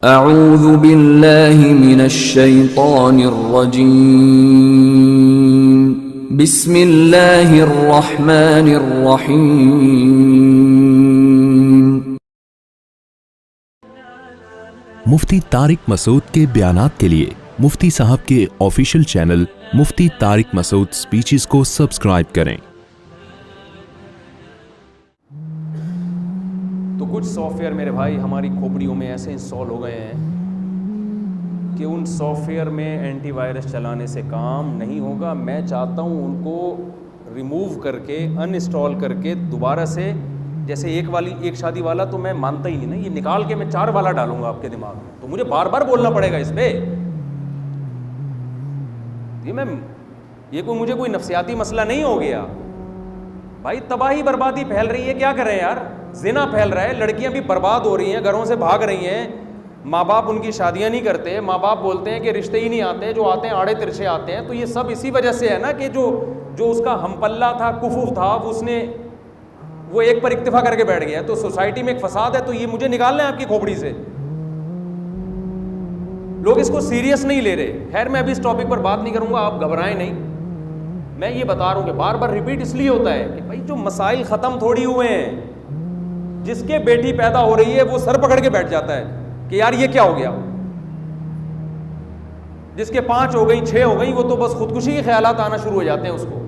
اعوذ باللہ من الشیطان الرجیم بسم اللہ الرحمن الرحیم۔ مفتی طارق مسعود کے بیانات کے لیے مفتی صاحب کے آفیشیل چینل مفتی طارق مسعود سپیچز کو سبسکرائب کریں۔ تو کچھ سافٹ ویئر میرے بھائی ہماری کھوپڑیوں میں ایسے انسٹال ہو گئے ہیں کہ ان سافٹ ویئر میں اینٹی وائرس چلانے سے کام نہیں ہوگا۔ میں چاہتا ہوں ان کو ریموو کر کے ان انسٹال کر کے دوبارہ سے، جیسے ایک شادی والا تو میں مانتا ہی نہیں نا، یہ نکال کے میں 4 والا ڈالوں گا آپ کے دماغ میں، تو مجھے بار بار بولنا پڑے گا اس پہ۔ یہ مجھے کوئی نفسیاتی مسئلہ نہیں ہو گیا بھائی، تباہی بربادی پھیل رہی ہے، کیا کریں یار، زنا پھیل رہا ہے، لڑکیاں بھی برباد ہو رہی ہیں، گھروں سے بھاگ رہی ہیں، ماں باپ ان کی شادیاں نہیں کرتے، ماں باپ بولتے ہیں کہ رشتے ہی نہیں آتے، جو آتے ہیں آڑے ترچھے آتے ہیں۔ تو یہ سب اسی وجہ سے ہے نا کہ جو اس کا ہم پلہ تھا، کفو تھا، وہ ایک پر اکتفا کر کے بیٹھ گیا، تو سوسائٹی میں ایک فساد ہے، تو یہ مجھے نکالنا ہے آپ کی کھوپڑی سے۔ لوگ اس کو سیریس نہیں لے رہے۔ خیر میں ابھی اس ٹاپک پر بات نہیں کروں گا، آپ گھبرائیں نہیں، میں یہ بتا رہا ہوں کہ بار بار ریپیٹ اس لیے ہوتا ہے کہ بھائی جو مسائل ختم تھوڑی ہوئے ہیں، جس کے بیٹی پیدا ہو رہی ہے وہ سر پکڑ کے بیٹھ جاتا ہے کہ یار یہ کیا ہو گیا، جس کے 5 ہو گئی 6 ہو گئی وہ تو بس خودکشی کے خیالات آنا شروع ہو جاتے ہیں اس کو۔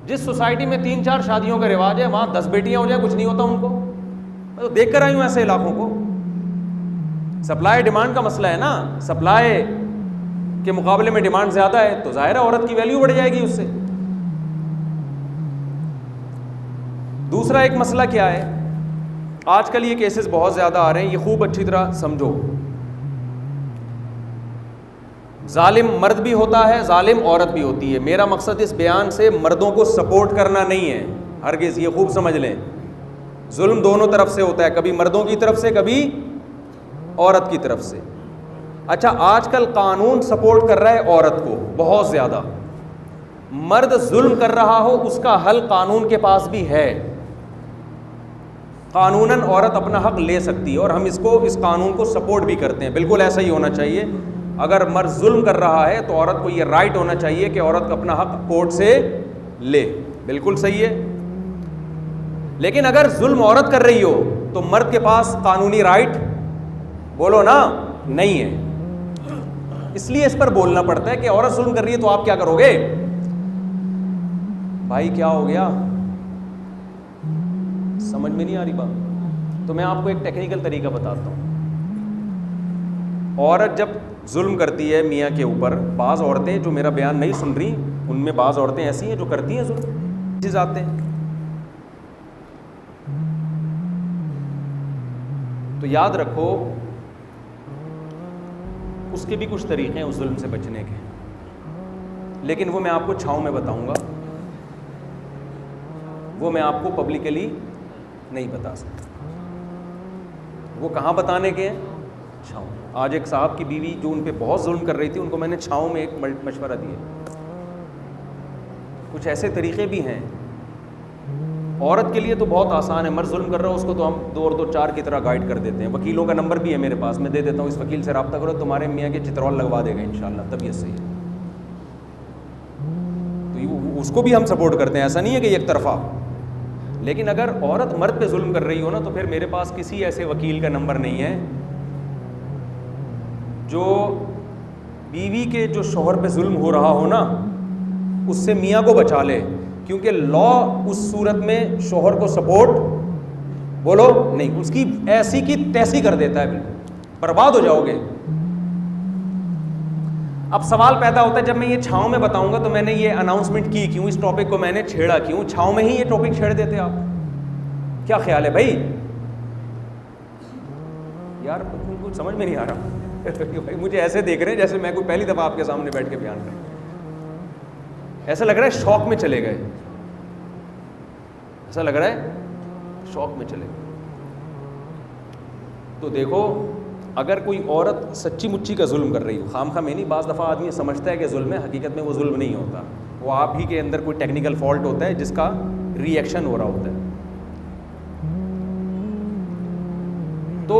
جس سوسائٹی میں 3-4 شادیوں کا رواج ہے وہاں 10 بیٹیاں ہو جائیں کچھ نہیں ہوتا ان کو۔ میں تو دیکھ کر آئی ہوں ایسے علاقوں کو۔ سپلائی ڈیمانڈ کا مسئلہ ہے نا، سپلائی کے مقابلے میں ڈیمانڈ زیادہ ہے تو ظاہر ہے عورت کی ویلیو بڑھ جائے گی اس سے۔ دوسرا ایک مسئلہ کیا ہے، آج کل یہ کیسز بہت زیادہ آ رہے ہیں، یہ خوب اچھی طرح سمجھو۔ ظالم مرد بھی ہوتا ہے، ظالم عورت بھی ہوتی ہے۔ میرا مقصد اس بیان سے مردوں کو سپورٹ کرنا نہیں ہے، ہرگز، یہ خوب سمجھ لیں۔ ظلم دونوں طرف سے ہوتا ہے، کبھی مردوں کی طرف سے کبھی عورت کی طرف سے۔ اچھا، آج کل قانون سپورٹ کر رہا ہے عورت کو بہت زیادہ۔ مرد ظلم کر رہا ہو اس کا حل قانون کے پاس بھی ہے، قانوناً عورت اپنا حق لے سکتی ہے، اور ہم اس قانون کو سپورٹ بھی کرتے ہیں، بالکل ایسا ہی ہونا چاہیے۔ اگر مرد ظلم کر رہا ہے تو عورت کو یہ رائٹ ہونا چاہیے کہ عورت اپنا حق کورٹ سے لے، بالکل صحیح ہے۔ لیکن اگر ظلم عورت کر رہی ہو تو مرد کے پاس قانونی رائٹ بولو نا نہیں ہے، اس لیے اس پر بولنا پڑتا ہے کہ عورت ظلم کر رہی ہے تو آپ کیا کرو گے؟ بھائی کیا ہو گیا، سمجھ میں نہیں آ رہی بات؟ تو میں آپ کو ایک ٹیکنیکل طریقہ بتاتا ہوں۔ عورت جب ظلم کرتی ہے میاں کے اوپر، بعض عورتیں جو میرا بیان نہیں سن رہی ان میں بعض عورتیں ایسی ہیں جو کرتی ہیں ظلم، چیز آتے ہیں، تو یاد رکھو اس کے بھی کچھ طریقے ہیں اس ظلم سے بچنے کے، لیکن وہ میں آپ کو چھاؤں میں بتاؤں گا، وہ میں آپ کو پبلکلی نہیں بتا سکتا۔ وہ کہاں بتانے کے ہیں؟ چھاؤں۔ آج ایک صاحب کی بیوی جو ان پہ بہت ظلم کر رہی تھی، ان کو میں نے چھاؤں میں ایک مشورہ دیا۔ کچھ ایسے طریقے بھی ہیں، عورت کے لیے تو بہت آسان ہے، مرد ظلم کر رہا ہو اس کو تو ہم 2 اور 2 4 کی طرح گائیڈ کر دیتے ہیں۔ وکیلوں کا نمبر بھی ہے میرے پاس، میں دے دیتا ہوں، اس وکیل سے رابطہ کرو، تمہارے میاں کے چترول لگوا دے گا انشاءاللہ، طبیعت سے ہی۔ تو اس کو بھی ہم سپورٹ کرتے ہیں، ایسا نہیں ہے کہ ایک طرفہ۔ لیکن اگر عورت مرد پہ ظلم کر رہی ہو نا تو پھر میرے پاس کسی ایسے وکیل کا نمبر نہیں ہے جو بیوی کے جو شوہر پہ ظلم ہو رہا ہو نا اس سے میاں کو بچا لے، کیونکہ لا اس صورت میں شوہر کو سپورٹ بولو نہیں، اس کی ایسی کی تیسی کر دیتا ہے، بالکل برباد ہو جاؤ گے۔ اب سوال پیدا ہوتا ہے جب میں یہ چھاؤں میں بتاؤں گا تو میں نے یہ اناؤنسمنٹ کی کیوں، اس ٹاپک کو میں نے چھیڑا کیوں؟ چھاؤں میں ہی یہ ٹاپک چھیڑ دیتے آپ، کیا خیال ہے بھائی؟ یار کچھ سمجھ میں نہیں آ رہا بھائی، مجھے ایسے دیکھ رہے ہیں جیسے میں کوئی پہلی دفعہ آپ کے سامنے بیٹھ کے بیان کر، ایسا لگ رہا ہے شوق میں چلے گئے، ایسا لگ رہا ہے شوق میں چلے گئے۔ تو دیکھو، اگر کوئی عورت سچی مچی کا ظلم کر رہی ہو، خام خواہ میں نہیں، بعض دفعہ آدمی سمجھتا ہے کہ ظلم ہے، حقیقت میں وہ ظلم نہیں ہوتا، وہ آپ ہی کے اندر کوئی ٹیکنیکل فالٹ ہوتا ہے جس کا ری ایکشن ہو رہا ہوتا ہے۔ تو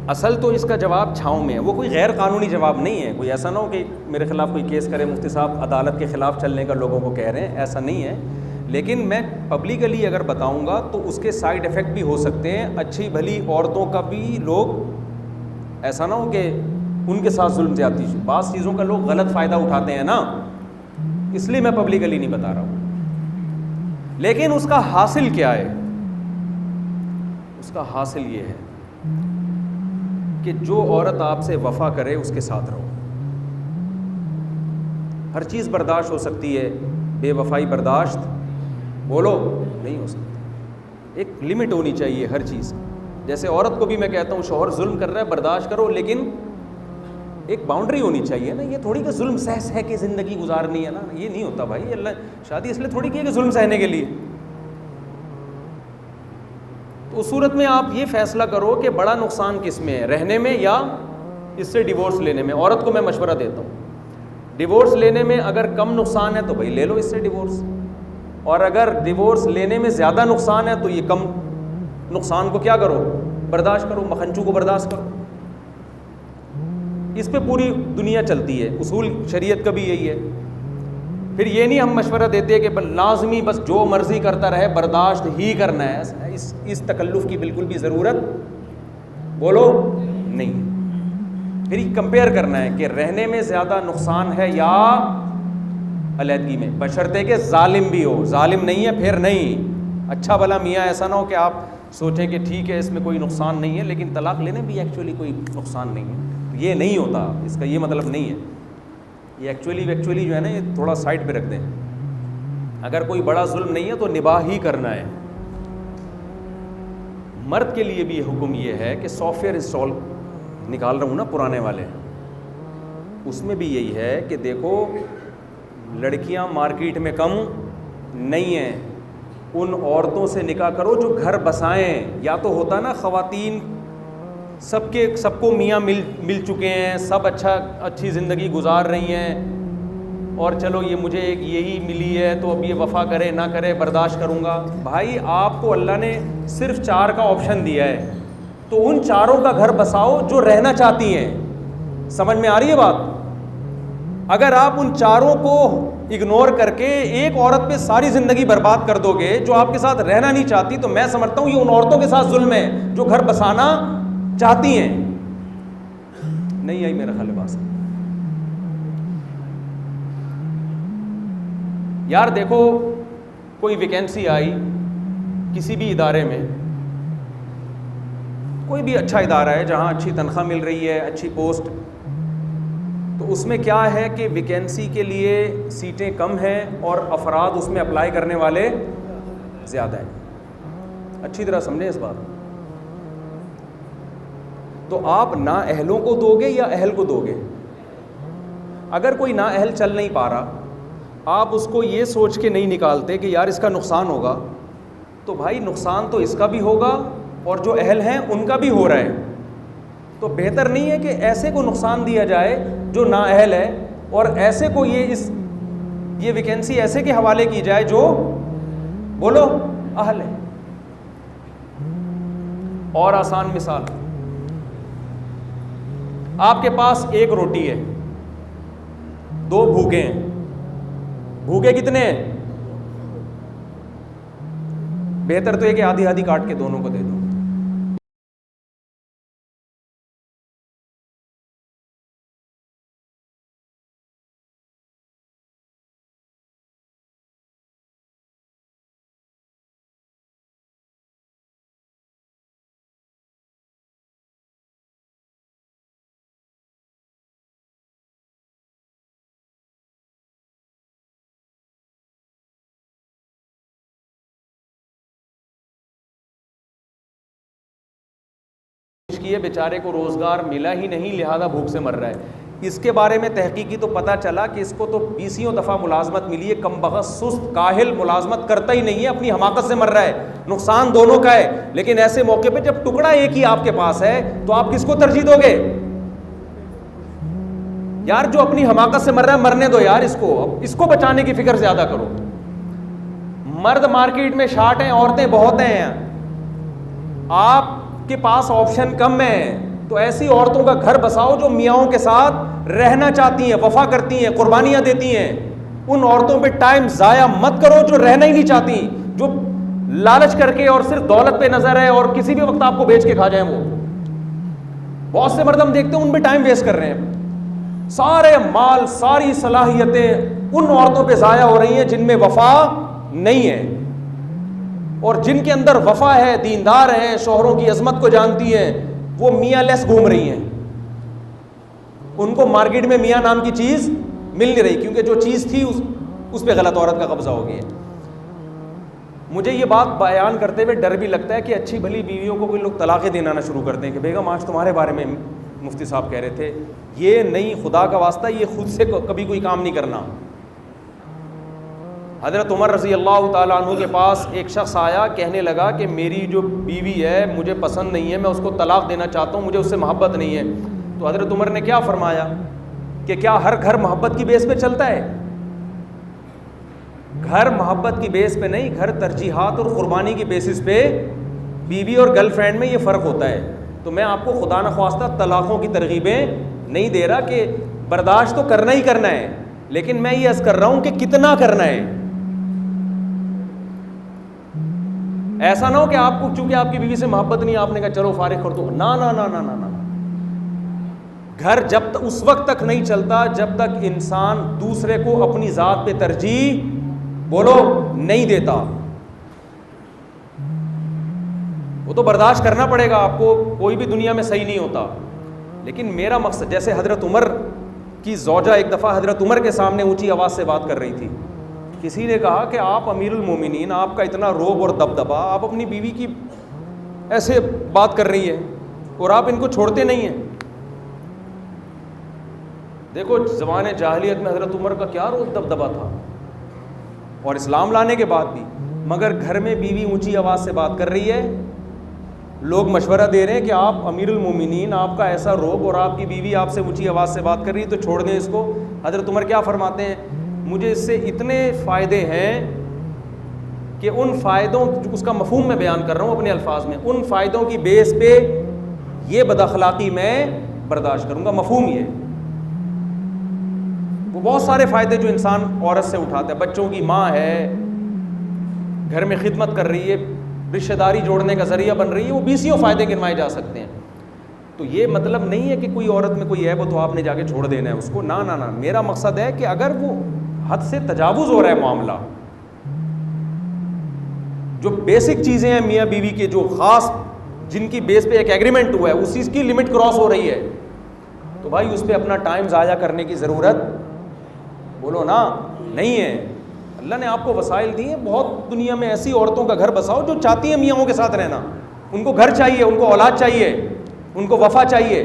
اصل تو اس کا جواب چھاؤں میں ہے, وہ کوئی غیر قانونی جواب نہیں ہے. کوئی ایسا نہ ہو کہ میرے خلاف کوئی کیس کرے مفتی صاحب عدالت کے خلاف چلنے کا لوگوں کو کہہ رہے ہیں, ایسا نہیں ہے. لیکن میں پبلکلی اگر بتاؤں گا تو اس کے سائیڈ افیکٹ بھی ہو سکتے ہیں. اچھی بھلی عورتوں کا بھی لوگ, ایسا نہ ہو کہ ان کے ساتھ ظلم زیادتی, بعض چیزوں کا لوگ غلط فائدہ اٹھاتے ہیں نا, اس لیے میں پبلکلی نہیں بتا رہا ہوں. لیکن اس کا حاصل کیا ہے؟ اس کا حاصل یہ ہے کہ جو عورت آپ سے وفا کرے اس کے ساتھ رہو. ہر چیز برداشت ہو سکتی ہے, بے وفائی برداشت بولو نہیں ہو سکتی. ایک لمٹ ہونی چاہیے ہر چیز. جیسے عورت کو بھی میں کہتا ہوں شوہر ظلم کر رہا ہے برداشت کرو, لیکن ایک باؤنڈری ہونی چاہیے نا. یہ تھوڑی کہ ظلم سہ کے زندگی گزارنی ہے نا, یہ نہیں ہوتا بھائی. اللہ شادی اس لیے تھوڑی کی ہے کہ ظلم سہنے کے لیے. تو اس صورت میں آپ یہ فیصلہ کرو کہ بڑا نقصان کس میں ہے, رہنے میں یا اس سے ڈیورس لینے میں. عورت کو میں مشورہ دیتا ہوں ڈیورس لینے میں اگر کم نقصان ہے تو بھائی لے لو اس سے ڈیورس, اور اگر ڈیورس لینے میں زیادہ نقصان ہے تو یہ کم نقصان کو کیا کرو, برداشت کرو, مکھنچو کو برداشت کرو. اس پہ پوری دنیا چلتی ہے, اصول شریعت کا بھی یہی ہے. پھر یہ نہیں ہم مشورہ دیتے کہ لازمی بس جو مرضی کرتا رہے برداشت ہی کرنا ہے. اس تکلف کی بالکل بھی ضرورت بولو نہیں. پھر یہ کمپیئر کرنا ہے کہ رہنے میں زیادہ نقصان ہے یا علیحدگی میں, بشرطے کہ ظالم بھی ہو. ظالم نہیں ہے پھر نہیں. اچھا بھلا میاں ایسا نہ ہو کہ آپ سوچیں کہ ٹھیک ہے اس میں کوئی نقصان نہیں ہے, لیکن طلاق لینے بھی ایکچولی کوئی نقصان نہیں ہے. یہ نہیں ہوتا, اس کا یہ مطلب نہیں ہے. یہ ایکچولی جو ہے نا, یہ تھوڑا سائڈ پہ رکھ دیں. اگر کوئی بڑا ظلم نہیں ہے تو نباہ ہی کرنا ہے. مرد کے لیے بھی حکم یہ ہے کہ سافٹ ویئر انسٹال نکال رہا ہوں نا پرانے والے, اس میں بھی یہی ہے کہ دیکھو لڑکیاں مارکیٹ میں کم نہیں ہیں, ان عورتوں سے نکاح کرو جو گھر بسائیں. یا تو ہوتا نا خواتین سب کو میاں مل چکے ہیں, سب اچھی زندگی گزار رہی ہیں, اور چلو یہ مجھے ایک یہی ملی ہے تو اب یہ وفا کرے نہ کرے برداشت کروں گا. بھائی آپ کو اللہ نے صرف 4 کا آپشن دیا ہے, تو ان 4 کا گھر بساؤ جو رہنا چاہتی ہیں. سمجھ میں آ رہی ہے بات؟ اگر آپ ان 4 کو اگنور کر کے ایک عورت پہ ساری زندگی برباد کر دو گے جو آپ کے ساتھ رہنا نہیں چاہتی, تو میں سمجھتا ہوں یہ ان عورتوں کے ساتھ ظلم ہے جو گھر بسانا چاہتی ہیں. نہیں آئی میرا خیال بات. یار دیکھو کوئی ویکینسی آئی کسی بھی ادارے میں, کوئی بھی اچھا ادارہ ہے جہاں اچھی تنخواہ مل رہی ہے, اچھی پوسٹ, تو اس میں کیا ہے کہ ویکینسی کے لیے سیٹیں کم ہیں اور افراد اس میں اپلائی کرنے والے زیادہ ہیں. اچھی طرح سمجھیں اس بات. تو آپ نااہلوں کو دو گے یا اہل کو دو گے؟ اگر کوئی نااہل چل نہیں پا رہا, آپ اس کو یہ سوچ کے نہیں نکالتے کہ یار اس کا نقصان ہوگا, تو بھائی نقصان تو اس کا بھی ہوگا اور جو اہل ہیں ان کا بھی ہو رہا ہے. تو بہتر نہیں ہے کہ ایسے کو نقصان دیا جائے جو نااہل ہے, اور ایسے کو یہ ویکینسی ایسے کے حوالے کی جائے جو بولو اہل ہے. اور آسان مثال, آپ کے پاس 1 روٹی ہے, 2 بھوکے ہیں. بھوکے کتنے ہیں؟ بہتر تو یہ کہ آدھی آدھی کاٹ کے دونوں کو دے دو. کی بیچارے کو روزگار ملا ہی نہیں, لہذا بھوک سے مر رہا ہے. اس کے بارے میں تحقیقی تو پتہ چلا کہ اس کو تو 20 دفعہ ملازمت ملی ہے, کم بخت سست کاہل ملازمت کرتا ہی نہیں ہے, اپنی حماقت سے مر رہا ہے. نقصان دونوں کا ہے, لیکن ایسے موقع پہ جب ٹکڑا ایک ہی آپ کے پاس ہے تو آپ کس کو ترجیح دو گے؟ یار جو اپنی حماقت سے مر رہا ہے مرنے دو یار, اس کو بچانے کی فکر زیادہ کرو. مرد مارکیٹ میں شارٹ ہیں, عورتیں بہت ہیں, آپ کے پاس آپشن کم ہے. تو ایسی عورتوں کا گھر بساؤ جو میاؤں کے ساتھ رہنا چاہتی ہیں, وفا کرتی ہیں, قربانیاں دیتی ہیں. ان عورتوں پہ ٹائم ضائع مت کرو جو رہنا ہی نہیں چاہتی, جو لالچ کر کے اور صرف دولت پہ نظر ہے اور کسی بھی وقت آپ کو بیچ کے کھا جائیں. وہ بہت سے مرد ہم دیکھتے ہیں ان پہ ٹائم ویسٹ کر رہے ہیں. سارے مال, ساری صلاحیتیں ان عورتوں پہ ضائع ہو رہی ہیں جن میں وفا نہیں ہے, اور جن کے اندر وفا ہے, دیندار ہیں, شوہروں کی عظمت کو جانتی ہیں, وہ میاں لیس گھوم رہی ہیں. ان کو مارکیٹ میں میاں نام کی چیز مل نہیں رہی, کیونکہ جو چیز تھی اس پہ غلط عورت کا قبضہ ہو گیا. مجھے یہ بات بیان کرتے ہوئے ڈر بھی لگتا ہے کہ اچھی بھلی بیویوں کو کوئی لوگ طلاقیں دینا نہ شروع کر دیں کہ بیگم آج تمہارے بارے میں مفتی صاحب کہہ رہے تھے. یہ نہیں, خدا کا واسطہ, یہ خود سے کبھی کوئی کام نہیں کرنا. حضرت عمر رضی اللہ تعالیٰ عنہ کے پاس ایک شخص آیا, کہنے لگا کہ میری جو بیوی ہے مجھے پسند نہیں ہے, میں اس کو طلاق دینا چاہتا ہوں, مجھے اس سے محبت نہیں ہے. تو حضرت عمر نے کیا فرمایا کہ کیا ہر گھر محبت کی بیس پہ چلتا ہے؟ گھر محبت کی بیس پہ نہیں, گھر ترجیحات اور قربانی کی بیسس پہ. بیوی اور گرل فرینڈ میں یہ فرق ہوتا ہے. تو میں آپ کو خدا نخواستہ طلاقوں کی ترغیبیں نہیں دے رہا کہ برداشت تو کرنا ہی کرنا ہے, لیکن میں یہ عرض کر رہا ہوں کہ کتنا کرنا ہے. ایسا نہ ہو کہ آپ کو چونکہ آپ کی بیوی سے محبت نہیں, آپ نے کہا چلو فارغ کر دو. نا نا نا نا نا نا. گھر جب تک اس وقت تک نہیں چلتا جب تک انسان دوسرے کو اپنی ذات پہ ترجیح بولو نہیں دیتا. وہ تو برداشت کرنا پڑے گا آپ کو, کوئی بھی دنیا میں صحیح نہیں ہوتا. لیکن میرا مقصد, جیسے حضرت عمر کی زوجہ ایک دفعہ حضرت عمر کے سامنے اونچی آواز سے بات کر رہی تھی. کسی نے کہا کہ آپ امیر المومنین, آپ کا اتنا روب اور دبدبا, آپ اپنی بیوی کی ایسے بات کر رہی ہیں اور آپ ان کو چھوڑتے نہیں ہیں. دیکھو زمانے جاہلیت میں حضرت عمر کا کیا روب دبدبا تھا, اور اسلام لانے کے بعد بھی. مگر گھر میں بیوی اونچی آواز سے بات کر رہی ہے, لوگ مشورہ دے رہے ہیں کہ آپ امیر المومنین, آپ کا ایسا روب اور آپ کی بیوی آپ سے اونچی آواز سے بات کر رہی ہے تو چھوڑ دیں اس کو. حضرت عمر کیا فرماتے ہیں, مجھے اس سے اتنے فائدے ہیں کہ ان فائدوں, اس کا مفہوم میں بیان کر رہا ہوں اپنے الفاظ میں, ان فائدوں کی بیس پہ یہ بد اخلاقی میں برداشت کروں گا. مفہوم یہ, وہ بہت سارے فائدے جو انسان عورت سے اٹھاتا ہے, بچوں کی ماں ہے, گھر میں خدمت کر رہی ہے, رشتہ داری جوڑنے کا ذریعہ بن رہی ہے, وہ بیسیوں فائدے گنوائے جا سکتے ہیں. تو یہ مطلب نہیں ہے کہ کوئی عورت میں کوئی عیب ہو تو آپ نے جا کے چھوڑ دینا ہے اس کو. نا نا نا, میرا مقصد ہے کہ اگر وہ حد سے تجاوز ہو رہا ہے معاملہ, جو بیسک چیزیں ہیں میاں بیوی کے, جو خاص جن کی بیس پہ ایک ایگریمنٹ ہوا ہے, اس چیز کی لمٹ کراس ہو رہی ہے, تو بھائی اس پہ اپنا ٹائم ضائع کرنے کی ضرورت بولو نا نہیں ہے. اللہ نے آپ کو وسائل دی ہیں بہت, دنیا میں ایسی عورتوں کا گھر بساؤ جو چاہتی ہیں میاں کے ساتھ رہنا. ان کو گھر چاہیے, ان کو اولاد چاہیے, ان کو وفا چاہیے,